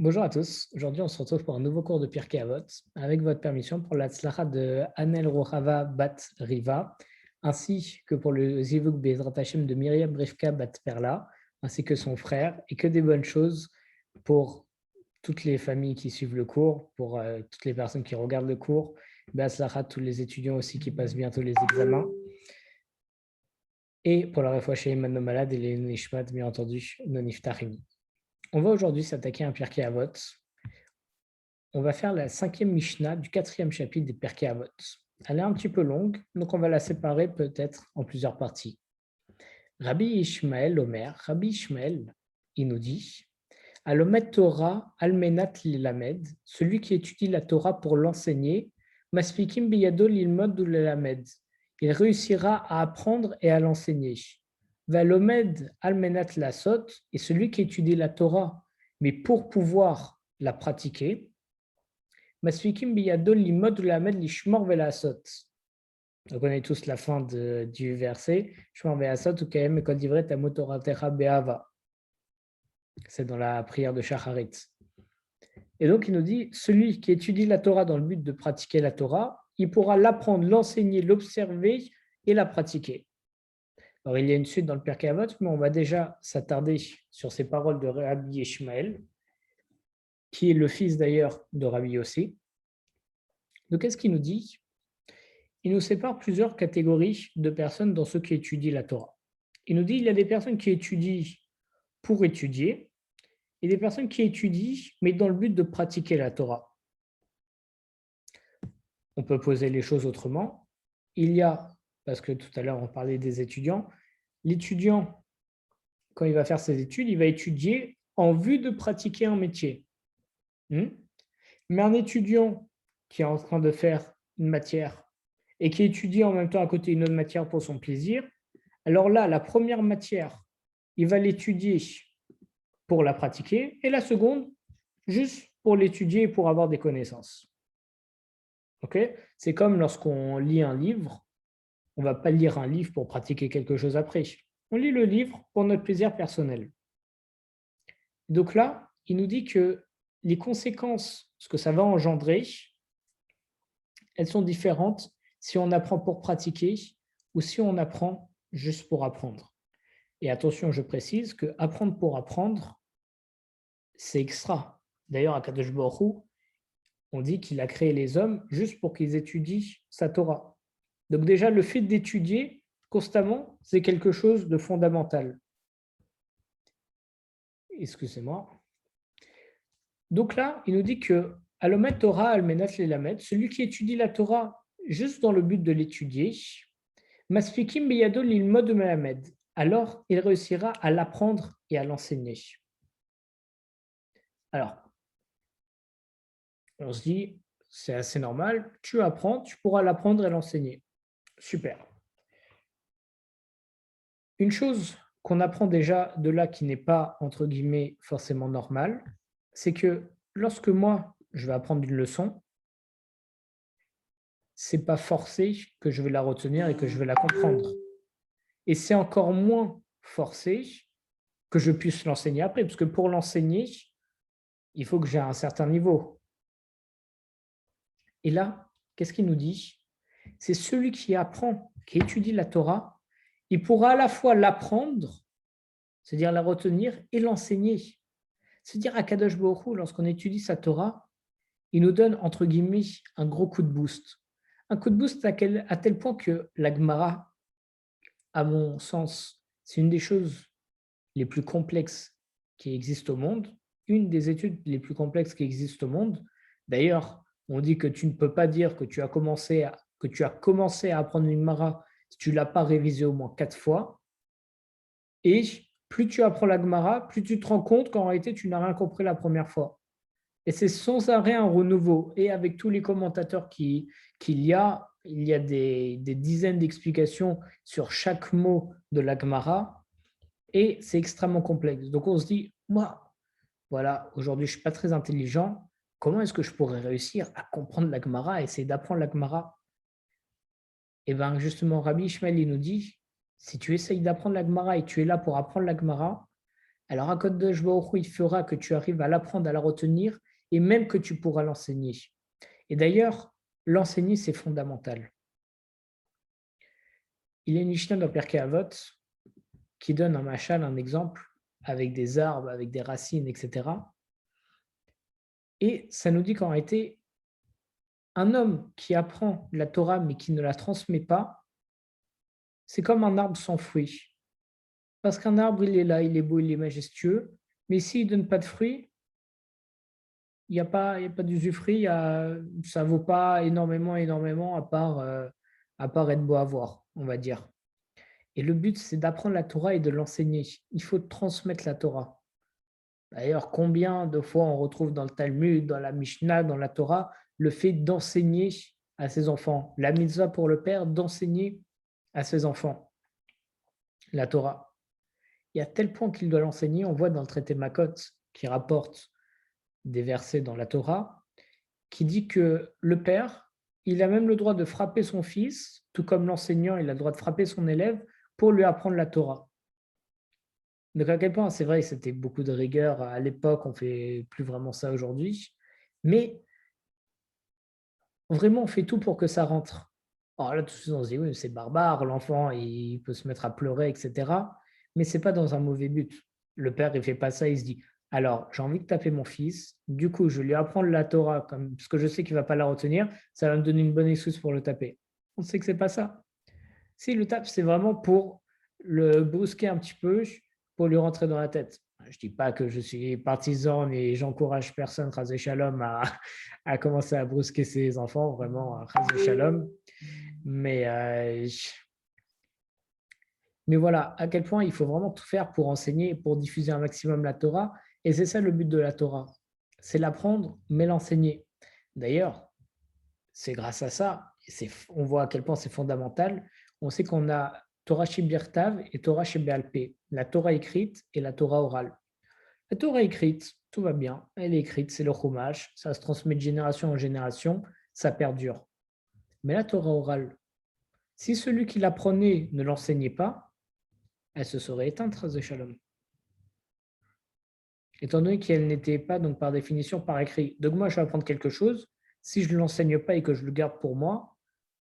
Bonjour à tous. Aujourd'hui, on se retrouve pour un nouveau cours de Pirkei Avot. Avec votre permission, pour la tzlacha de Anel Rochava Bat Riva, ainsi que pour le Zivug Bezrat Hashem de Myriam Rivka Bat Perla, ainsi que son frère, et que des bonnes choses pour toutes les familles qui suivent le cours, pour toutes les personnes qui regardent le cours, Batzlacha, tous les étudiants aussi qui passent bientôt les examens, et pour la Refoua She'im nos malades et les Nishmat, bien entendu, non Niftachim. On va aujourd'hui s'attaquer à un Pirkei Avot. On va faire la 5e Mishnah du 4e chapitre des Pirkei Avot. Elle est un petit peu longue, donc on va la séparer peut-être en plusieurs parties. Rabbi Ishmael Omer, Rabbi Ishmael, il nous dit Alomet Torah almenat lilamed, celui qui étudie la Torah pour l'enseigner, maspikim biyado lilmod ou lilamed, il réussira à apprendre et à l'enseigner. Valomed almenat lasot, et celui qui étudie la Torah, mais pour pouvoir la pratiquer, Masfikim biyadol limod lamed lishmor velasot. On connaît tous la fin du verset. Shmor velasot ou kaem ekol divret amotoratecha be'ava. C'est dans la prière de Shacharit. Et donc il nous dit, celui qui étudie la Torah dans le but de pratiquer la Torah, il pourra l'apprendre, l'enseigner, l'observer et la pratiquer. Alors il y a une suite dans le Pirkei Avot, mais on va déjà s'attarder sur ces paroles de Rabbi Ishmael, qui est le fils d'ailleurs de Rabbi Yossi. Donc qu'est-ce qu'il nous dit? Il nous sépare plusieurs catégories de personnes dans ceux qui étudient la Torah. Il nous dit qu'il y a des personnes qui étudient pour étudier et des personnes qui étudient mais dans le but de pratiquer la Torah. On peut poser les choses autrement. Il y a, parce que tout à l'heure on parlait des étudiants, l'étudiant, quand il va faire ses études, il va étudier en vue de pratiquer un métier. Mais un étudiant qui est en train de faire une matière et qui étudie en même temps à côté une autre matière pour son plaisir, alors là, la première matière, il va l'étudier pour la pratiquer, et la seconde, juste pour l'étudier et pour avoir des connaissances. Okay? C'est comme lorsqu'on lit un livre, on ne va pas lire un livre pour pratiquer quelque chose après. On lit le livre pour notre plaisir personnel. Donc là, il nous dit que les conséquences, ce que ça va engendrer, elles sont différentes si on apprend pour pratiquer ou si on apprend juste pour apprendre. Et attention, je précise que apprendre pour apprendre, c'est extra. D'ailleurs, à Kadosh Baruch Hu, on dit qu'il a créé les hommes juste pour qu'ils étudient sa Torah. Donc déjà, le fait d'étudier constamment, c'est quelque chose de fondamental. Excusez-moi. Donc là, il nous dit que Alomet Torah almenat lelamed, celui qui étudie la Torah juste dans le but de l'étudier, Masfikim biyado lilmod melamed, alors il réussira à l'apprendre et à l'enseigner. Alors, on se dit, c'est assez normal, tu apprends, tu pourras l'apprendre et l'enseigner. Super. Une chose qu'on apprend déjà de là qui n'est pas, entre guillemets, forcément normale, c'est que lorsque moi, je vais apprendre une leçon, c'est pas forcé que je vais la retenir et que je vais la comprendre. Et c'est encore moins forcé que je puisse l'enseigner après, parce que pour l'enseigner, il faut que j'ai un certain niveau. Et là, qu'est-ce qu'il nous dit? C'est celui qui apprend, qui étudie la Torah, il pourra à la fois l'apprendre, c'est-à-dire la retenir, et l'enseigner. C'est-à-dire à Kadosh Baruch Hu, lorsqu'on étudie sa Torah, il nous donne, entre guillemets, un gros coup de boost. Un coup de boost à tel point que la Gemara, à mon sens, c'est une des choses les plus complexes qui existent au monde, une des études les plus complexes qui existent au monde. D'ailleurs, on dit que tu ne peux pas dire que tu as commencé à apprendre une Gemara si tu ne l'as pas révisé au moins 4 fois. Et plus tu apprends la Gemara, plus tu te rends compte qu'en réalité, tu n'as rien compris la première fois. Et c'est sans arrêt un renouveau. Et avec tous les commentateurs qu'il y a, il y a des dizaines d'explications sur chaque mot de la Gemara. Et c'est extrêmement complexe. Donc on se dit, moi, voilà, aujourd'hui, je ne suis pas très intelligent. Comment est-ce que je pourrais réussir à comprendre la Gemara, à essayer d'apprendre la Gemara? Et bien justement, Rabbi Ishmael, il nous dit, si tu essayes d'apprendre la Gemara et tu es là pour apprendre la Gemara, Alors Akadosh Baruch Hu, il fera que tu arrives à l'apprendre, à la retenir, et même que tu pourras l'enseigner. Et d'ailleurs, l'enseigner, c'est fondamental. Il y a une Mishnah dans Pirkei Avot qui donne un machal, un exemple, avec des arbres, avec des racines, etc. Et ça nous dit qu'en réalité, un homme qui apprend la Torah mais qui ne la transmet pas, c'est comme un arbre sans fruits. Parce qu'un arbre, il est là, il est beau, il est majestueux, mais s'il ne donne pas de fruits, il y a pas d'usufruit, ça ne vaut pas énormément à part être beau à voir, on va dire. Et le but, c'est d'apprendre la Torah et de l'enseigner. Il faut transmettre la Torah. D'ailleurs, combien de fois on retrouve dans le Talmud, dans la Mishnah, dans la Torah, le fait d'enseigner à ses enfants. La mitzvah pour le père, d'enseigner à ses enfants la Torah. Et à tel point qu'il doit l'enseigner, on voit dans le traité Makot, qui rapporte des versets dans la Torah, qui dit que le père, il a même le droit de frapper son fils, tout comme l'enseignant, il a le droit de frapper son élève pour lui apprendre la Torah. Donc à quel point, c'est vrai que c'était beaucoup de rigueur à l'époque, on ne fait plus vraiment ça aujourd'hui, mais vraiment on fait tout pour que ça rentre. Alors là, tout de suite on se dit, oui, c'est barbare, l'enfant, il peut se mettre à pleurer, etc. Mais ce n'est pas dans un mauvais but. Le père, il ne fait pas ça, il se dit, alors j'ai envie de taper mon fils, du coup je vais lui apprendre la Torah, parce que je sais qu'il ne va pas la retenir, ça va me donner une bonne excuse pour le taper. On sait que ce n'est pas ça. Si le tape, c'est vraiment pour le brusquer un petit peu, pour lui rentrer dans la tête. Je ne dis pas que je suis partisan et j'encourage personne, Chazé Shalom, à commencer à brusquer ses enfants, vraiment, Chazé Shalom. Mais voilà, à quel point il faut vraiment tout faire pour enseigner et pour diffuser un maximum la Torah. Et c'est ça le but de la Torah. C'est l'apprendre, mais l'enseigner. D'ailleurs, c'est grâce à ça, on voit à quel point c'est fondamental. On sait qu'on a Torah Shebirtav et Torah Shebealpé, la Torah écrite et la Torah orale. La Torah écrite, tout va bien, elle est écrite, c'est le Chumash, ça se transmet de génération en génération, ça perdure. Mais la Torah orale, si celui qui l'apprenait ne l'enseignait pas, elle se serait éteinte, Chas Shalom. Étant donné qu'elle n'était pas, donc par définition, par écrit. Donc moi, je vais apprendre quelque chose, si je ne l'enseigne pas et que je le garde pour moi,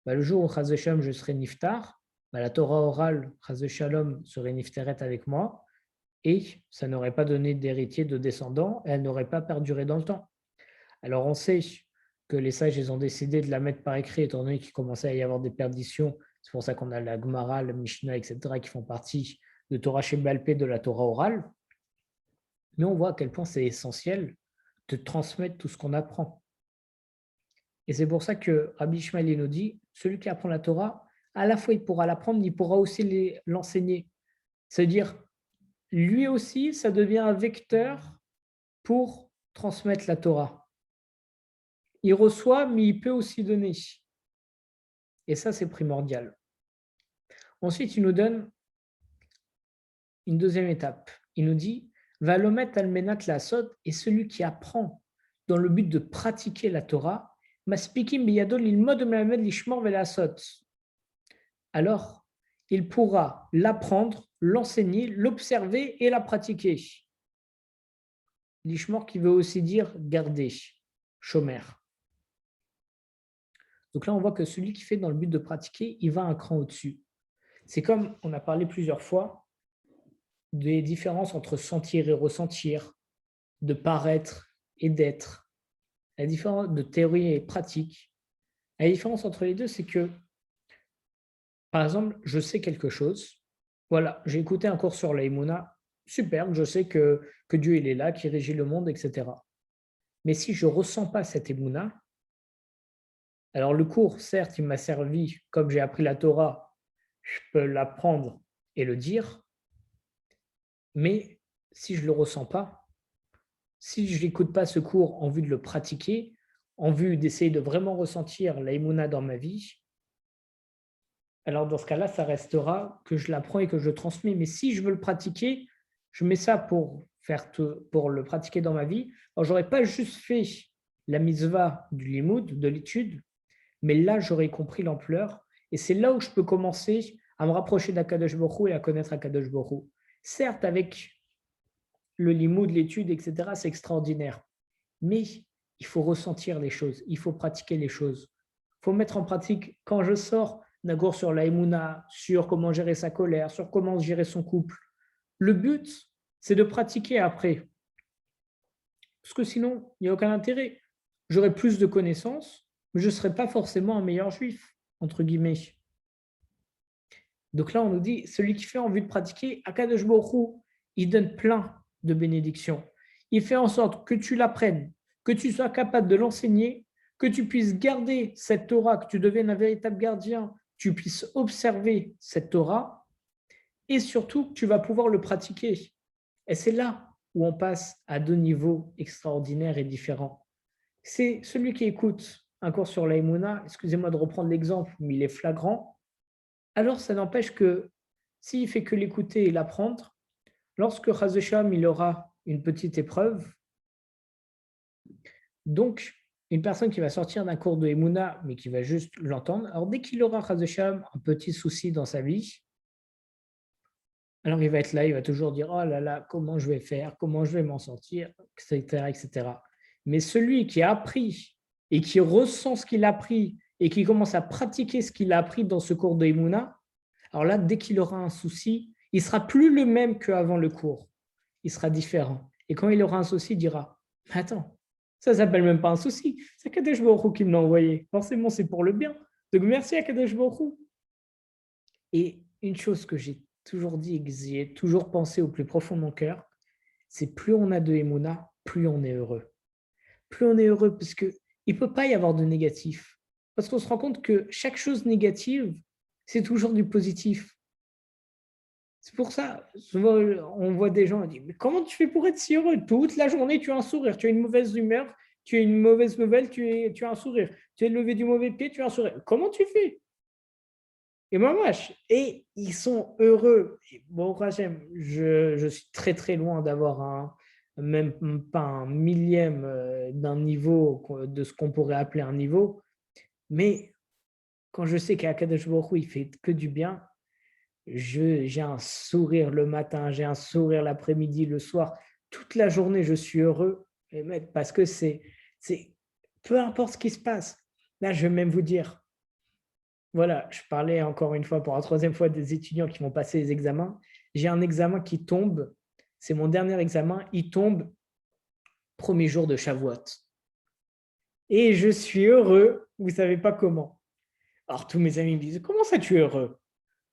le jour où Chas Shalom, je serai niftar, la Torah orale, Chas Shalom, serait nifteret avec moi, et ça n'aurait pas donné d'héritier, de descendant, et elle n'aurait pas perduré dans le temps. Alors on sait que les sages, ils ont décidé de la mettre par écrit, étant donné qu'il commençait à y avoir des perditions. C'est pour ça qu'on a la Gemara, la Mishnah, etc., qui font partie de Torah Shebalpé, de la Torah orale. Mais on voit à quel point c'est essentiel de transmettre tout ce qu'on apprend. Et c'est pour ça que Rabbi Ishmael nous dit, celui qui apprend la Torah, à la fois il pourra l'apprendre, il pourra aussi l'enseigner. C'est-à-dire, lui aussi, ça devient un vecteur pour transmettre la Torah. Il reçoit, mais il peut aussi donner. Et ça, c'est primordial. Ensuite, il nous donne une deuxième étape. Il nous dit, Valomet almenat la sot, et celui qui apprend dans le but de pratiquer la Torah, maspikim biyadol ilmod melamed lishmor velasot. Alors, il pourra l'apprendre, l'enseigner, l'observer et la pratiquer. Lishmor qui veut aussi dire garder, shomer. Donc là, on voit que celui qui fait dans le but de pratiquer, il va un cran au-dessus. C'est comme on a parlé plusieurs fois des différences entre sentir et ressentir, de paraître et d'être, la différence de théorie et pratique. La différence entre les deux, c'est que, par exemple, je sais quelque chose. Voilà, j'ai écouté un cours sur l'Aïmouna, super, je sais que Dieu il est là, qui régit le monde, etc. Mais si je ne ressens pas cette Aïmouna, alors le cours, certes, il m'a servi, comme j'ai appris la Torah, je peux l'apprendre et le dire, mais si je ne le ressens pas, si je n'écoute pas ce cours en vue de le pratiquer, en vue d'essayer de vraiment ressentir l'aïmouna dans ma vie, alors dans ce cas-là, ça restera que je l'apprends et que je le transmets. Mais si je veux le pratiquer, je mets ça pour le pratiquer dans ma vie. Alors, je n'aurais pas juste fait la mitzvah du limoud, de l'étude, mais là, j'aurais compris l'ampleur. Et c'est là où je peux commencer à me rapprocher d'Akadosh Baruch Hu et à connaître Akadosh Baruch Hu. Certes, avec le limoud, l'étude, etc., c'est extraordinaire. Mais il faut ressentir les choses, il faut pratiquer les choses. Il faut mettre en pratique, quand je sors d'un cours sur la Emouna, sur comment gérer sa colère, sur comment gérer son couple, le but, c'est de pratiquer après. Parce que sinon, il n'y a aucun intérêt. J'aurai plus de connaissances, mais je ne serai pas forcément un meilleur juif, entre guillemets. Donc là, on nous dit, celui qui fait en vue de pratiquer, Akadosh Baruch Hu, il donne plein de bénédictions. Il fait en sorte que tu l'apprennes, que tu sois capable de l'enseigner, que tu puisses garder cette Torah, que tu deviennes un véritable gardien, tu puisses observer cette Torah, et surtout que tu vas pouvoir le pratiquer. Et c'est là où on passe à deux niveaux extraordinaires et différents. C'est celui qui écoute un cours sur l'Aïmouna, excusez-moi de reprendre l'exemple, mais il est flagrant, alors ça n'empêche que s'il fait que l'écouter et l'apprendre, lorsque Chazesham il aura une petite épreuve, donc une personne qui va sortir d'un cours de Emouna, mais qui va juste l'entendre, alors dès qu'il aura Chazesham un petit souci dans sa vie, alors il va être là, il va toujours dire « Oh là là, comment je vais faire, comment je vais m'en sortir, etc. etc. » Mais celui qui a appris et qui ressent ce qu'il a appris et qui commence à pratiquer ce qu'il a appris dans ce cours de Emouna, alors là, dès qu'il aura un souci, il ne sera plus le même qu'avant le cours. Il sera différent. Et quand il aura un souci, il dira « Attends, ça ne s'appelle même pas un souci. C'est Kadesh Baruch Hu qui me l'a envoyé. Forcément, c'est pour le bien. Donc merci à Kadesh Baruch Hu. » Et une chose que j'ai toujours dit et que j'ai toujours pensé au plus profond de mon cœur, c'est plus on a de Emouna, plus on est heureux. Plus on est heureux parce qu'il ne peut pas y avoir de négatif. Parce qu'on se rend compte que chaque chose négative, c'est toujours du positif. C'est pour ça, souvent, on voit des gens qui disent « Mais comment tu fais pour être si heureux? Toute la journée, tu as un sourire, tu as une mauvaise humeur, tu as une mauvaise nouvelle, tu as un sourire. Tu es levé du mauvais pied, tu as un sourire. Comment tu fais ?» Et moi, et ils sont heureux. Et bon, je suis très très loin d'avoir même pas un millième d'un niveau, de ce qu'on pourrait appeler un niveau. Mais quand je sais qu'Akadosh Baruch Hu, il fait que du bien, j'ai un sourire le matin, j'ai un sourire l'après-midi, le soir. Toute la journée, je suis heureux. Parce que c'est peu importe ce qui se passe. Là, je vais même vous dire, voilà, je parlais encore une fois pour la troisième fois des étudiants qui vont passer les examens. J'ai un examen qui tombe, c'est mon dernier examen, il tombe premier jour de Shavuot. Et je suis heureux, vous ne savez pas comment. Alors tous mes amis me disent, comment ça tu es heureux?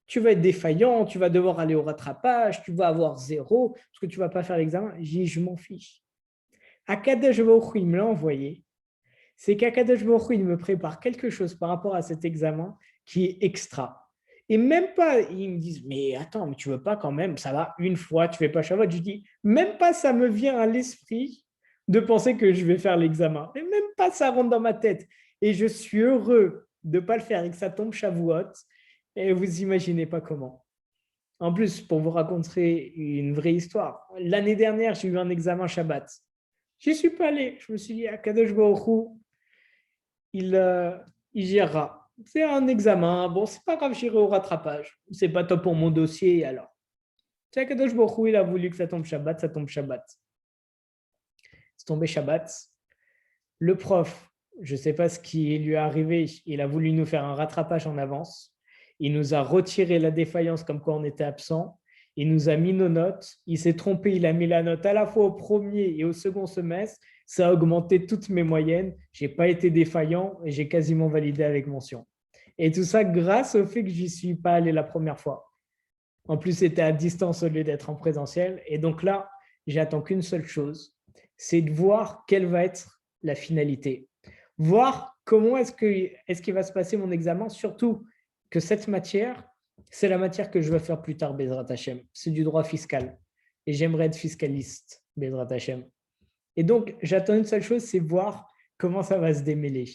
Tu vas être défaillant, tu vas devoir aller au rattrapage, tu vas avoir 0, parce que tu ne vas pas faire l'examen. J'ai dit, je m'en fiche. Akadosh Baruch Hu, il me l'a envoyé. C'est qu'Akadosh Baruch Hu, il me prépare quelque chose par rapport à cet examen qui est extra. Et même pas, ils me disent, mais attends, mais tu veux pas quand même, ça va, une fois, tu fais pas Shabbat. Je dis, même pas ça me vient à l'esprit de penser que je vais faire l'examen. Et même pas ça rentre dans ma tête. Et je suis heureux de ne pas le faire et que ça tombe Shavuot. Et vous imaginez pas comment. En plus, pour vous raconter une vraie histoire, l'année dernière, j'ai eu un examen Shabbat. J'y suis pas allé. Je me suis dit, Akadosh Baruch Hu, il gérera. C'est un examen. Bon, c'est pas grave, j'irai au rattrapage. C'est pas top pour mon dossier, alors. C'est Kadosh Baruch Hu, il a voulu que ça tombe Shabbat, ça tombe Shabbat. C'est tombé Shabbat. Le prof, je ne sais pas ce qui lui est arrivé, il a voulu nous faire un rattrapage en avance. Il nous a retiré la défaillance comme quoi on était absent. Il nous a mis nos notes. Il s'est trompé, il a mis la note à la fois au premier et au second semestre. Ça a augmenté toutes mes moyennes. Je n'ai pas été défaillant et j'ai quasiment validé avec mention. Et tout ça grâce au fait que je n'y suis pas allé la première fois. En plus, c'était à distance au lieu d'être en présentiel. Et donc là, j'attends qu'une seule chose, c'est de voir quelle va être la finalité. Voir comment est-ce qu'il va se passer mon examen, surtout que cette matière, c'est la matière que je vais faire plus tard, Bezrat Hashem. C'est du droit fiscal. Et j'aimerais être fiscaliste, Bezrat Hashem. Et donc, j'attends une seule chose, c'est voir comment ça va se démêler.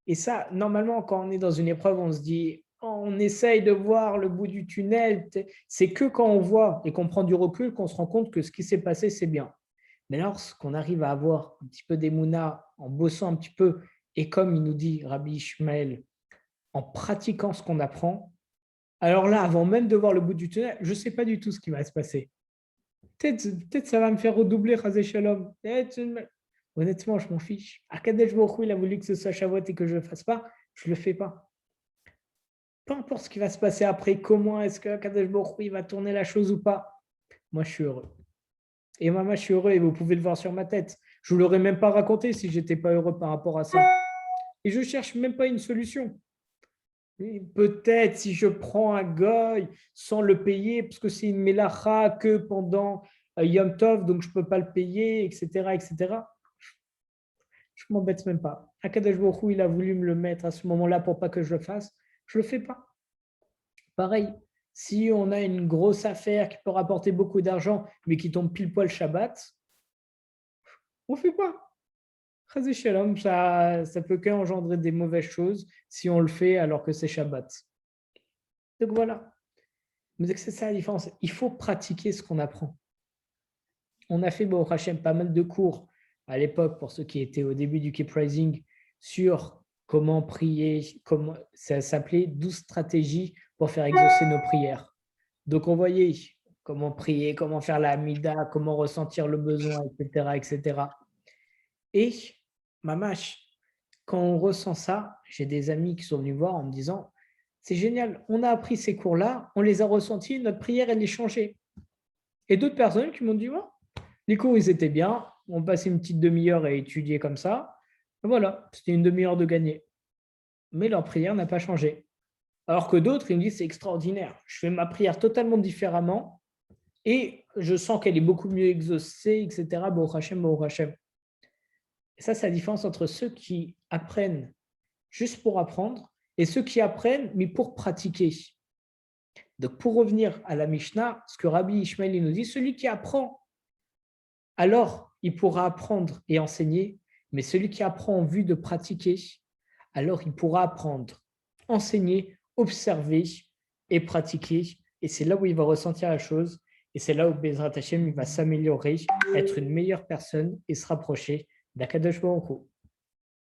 Et ça, normalement, quand on est dans une épreuve, on se dit, on essaye de voir le bout du tunnel. C'est que quand on voit et qu'on prend du recul qu'on se rend compte que ce qui s'est passé, c'est bien. Mais lorsqu'on arrive à avoir un petit peu d'émouna, en bossant un petit peu, et comme il nous dit Rabbi Ishmael, en pratiquant ce qu'on apprend, alors là, avant même de voir le bout du tunnel, je ne sais pas du tout ce qui va se passer. Peut-être ça va me faire redoubler, Chazé Shalom. Honnêtement, je m'en fiche. Akadosh Baruch Hu, il a voulu que ce soit Shavuot et que je ne le fasse pas, je ne le fais pas. Peu importe ce qui va se passer après, comment est-ce que Akadosh Baruch Hu, il va tourner la chose ou pas, moi je suis heureux. Et maman, je suis heureux et vous pouvez le voir sur ma tête. Je ne vous l'aurais même pas raconté si je n'étais pas heureux par rapport à ça. Et je ne cherche même pas une solution. Peut-être si je prends un goy sans le payer, parce que c'est une mélacha que pendant Yom Tov, donc je ne peux pas le payer, etc., etc. Je ne m'embête même pas. Akadosh Baruch Hu, il a voulu me le mettre à ce moment-là pour pas que je le fasse. Je ne le fais pas. Pareil, si on a une grosse affaire qui peut rapporter beaucoup d'argent, mais qui tombe pile poil Shabbat, on ne fait pas. Chazé Shalom, ça peut qu'engendrer des mauvaises choses si on le fait alors que c'est Shabbat. Donc voilà. Mais c'est ça la différence. Il faut pratiquer ce qu'on apprend. On a fait, Baruch Hashem, pas mal de cours à l'époque, pour ceux qui étaient au début du Keep Rising, sur comment prier, comment, ça s'appelait 12 stratégies pour faire exaucer nos prières. Donc on voyait comment prier, comment faire la Hamida, comment ressentir le besoin, etc., etc. Et, mamash, quand on ressent ça, j'ai des amis qui sont venus voir en me disant, c'est génial, on a appris ces cours-là, on les a ressentis, notre prière, elle est changée. Et d'autres personnes qui m'ont dit, ouais, les cours, ils étaient bien, on passait une petite demi-heure à étudier comme ça. Et voilà, c'était une demi-heure de gagner. Mais leur prière n'a pas changé. Alors que d'autres, ils me disent, c'est extraordinaire, je fais ma prière totalement différemment et je sens qu'elle est beaucoup mieux exaucée, etc. Baruch Hashem, Baruch Hashem. Et ça, c'est la différence entre ceux qui apprennent juste pour apprendre et ceux qui apprennent, mais pour pratiquer. Donc, pour revenir à la Mishnah, ce que Rabbi Ishmael nous dit, celui qui apprend, alors il pourra apprendre et enseigner, mais celui qui apprend en vue de pratiquer, alors il pourra apprendre, enseigner, observer et pratiquer. Et c'est là où il va ressentir la chose. Et c'est là où Bezrat Hashem il va s'améliorer, être une meilleure personne et se rapprocher d'Akadosh Baruch Hu.